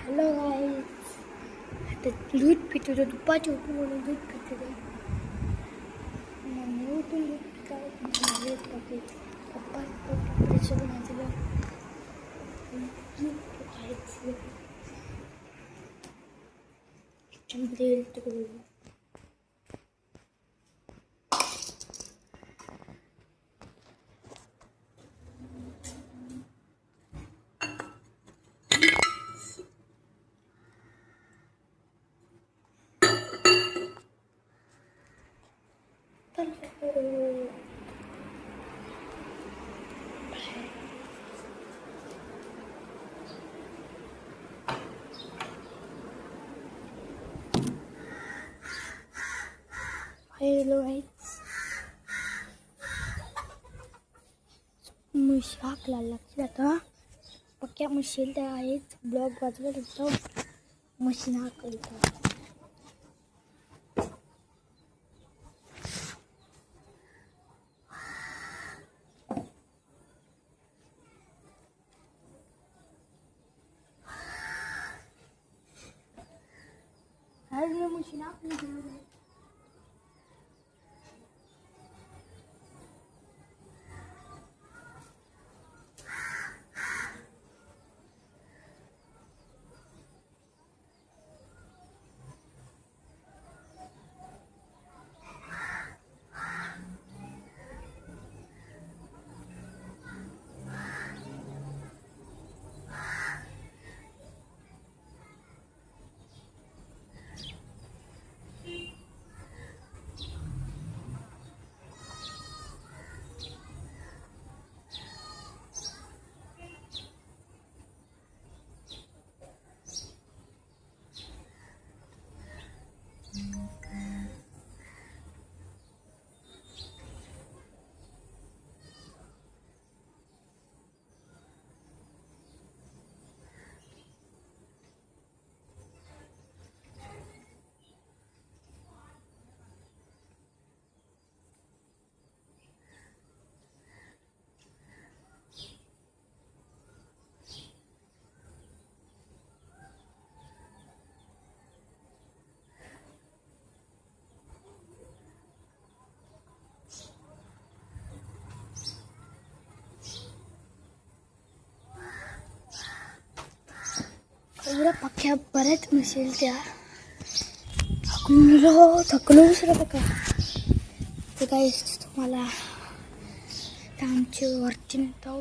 Hello guys, आता दूध पितो तो दुपारची उठून म्हणून दूध पितो तो मम्मी उठून दूध पिकावं पप्पा प्रेशर माझं खायचं किचनमध्ये तिकडे हॅलो गाईज, म्हशी हाकला लागते आता. पक्क्या म्हशी त्या आहेत. ब्लॉग वाजवत होतो, म्हशीने हाकलतो. म्हशीने हाकलतो. एवढ्या पक्क्या बऱ्याच नसेल त्या थकलो दुसरं का ते काय तुम्हाला आमचे वरती नेतो.